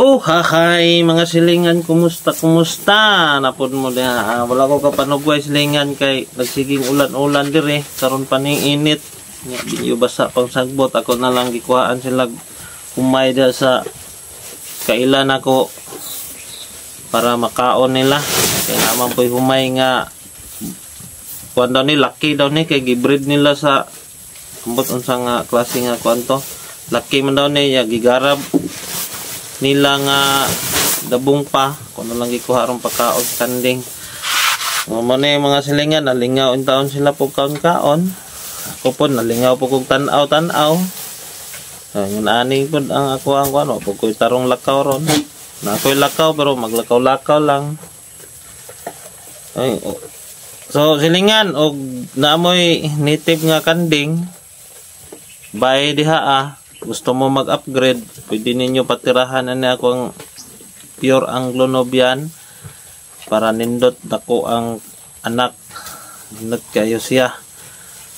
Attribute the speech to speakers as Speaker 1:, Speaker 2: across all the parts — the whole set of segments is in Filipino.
Speaker 1: Oh, hahay mga silingan, kumusta? Napod mo diha. Wala ko kapanugway silingan kay nagsiging ulan-ulan dire. Karon pa ning init. Nya binyo basa pang sagbot, ako na lang gikuhaan sila humay da sa kailan ako para makaon nila. Kaya naman po'y humay nga kuan daw ni lucky daw ni kay gibreed nila sa ambot unsa nga klase nga kuan to. Lucky man daw ni gigarab nila nga dabong pa kuno lang gikuha ron pagkaon standing. Mo na mga silingan nalingaw in taon sila po kaon-kaon. Ako po nalingaw po kog tan-aw. Ngun ani pud ang ako ang kuno po koy tarong lakaw ron. Na ako'y lakaw pero maglakaw-lakaw lang. Ay, so silingan og naamoy native nga kanding bay diha gusto mo mag-upgrade, pwede ninyo patirahan ani akong pure Anglo-Nubian para nindot dako ang anak nindot kayo siya.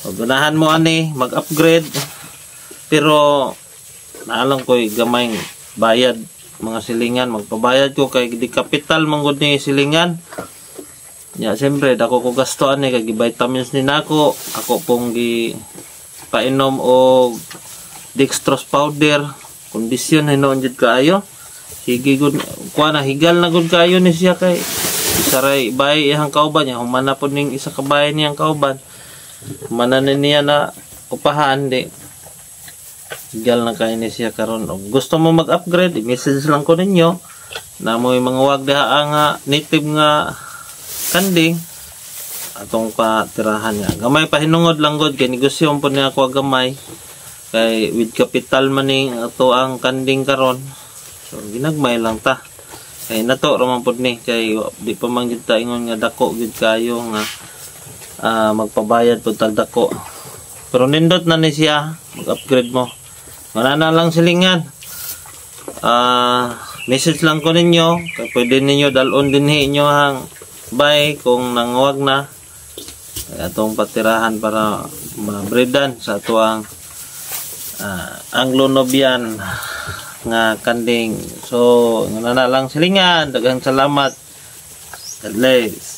Speaker 1: O ganahan mo ani mag-upgrade pero naalang ko'y gamay bayad mga silingan, magpabayad ko kay di kapital manggod ni silingan. Ya siyempre dako ko gasto ani kay vitamins ni nako, ako pong gi painom og dextrose powder, kondisyon hinoon jud kaayo. Sige gud kuha na higal na gud kaayo ni siya kay isaray bay ihang kauban niya humana pod ning isa ka bahay niyang kauban. Humana niya na upahan di. Higal na kay ni siya karon. Og gusto mo mag-upgrade, i-message lang ko ninyo na mo'y mga wag diha nga native nga kanding atong patirahan niya. Gamay pahinungod lang gud kay negosyo po niya ako gamay. Kay with capital maning ato ang kanding karon. So ginagmay lang ta. Kay nato raman pud ni kay di pa man gid ta ingon nga dako gid kayo nga magpabayad pud tag dako. Pero nindot na ni siya, mag-upgrade mo. Wala na lang silingan. Message lang ko ninyo kay pwede ninyo dalon dinhi inyo hang bay kung nangwag na. Kay atong patirahan para ma-breedan sa atuang Anglo-Nubian nga kanding. So, nga na lang silingan. Daghang salamat. God bless.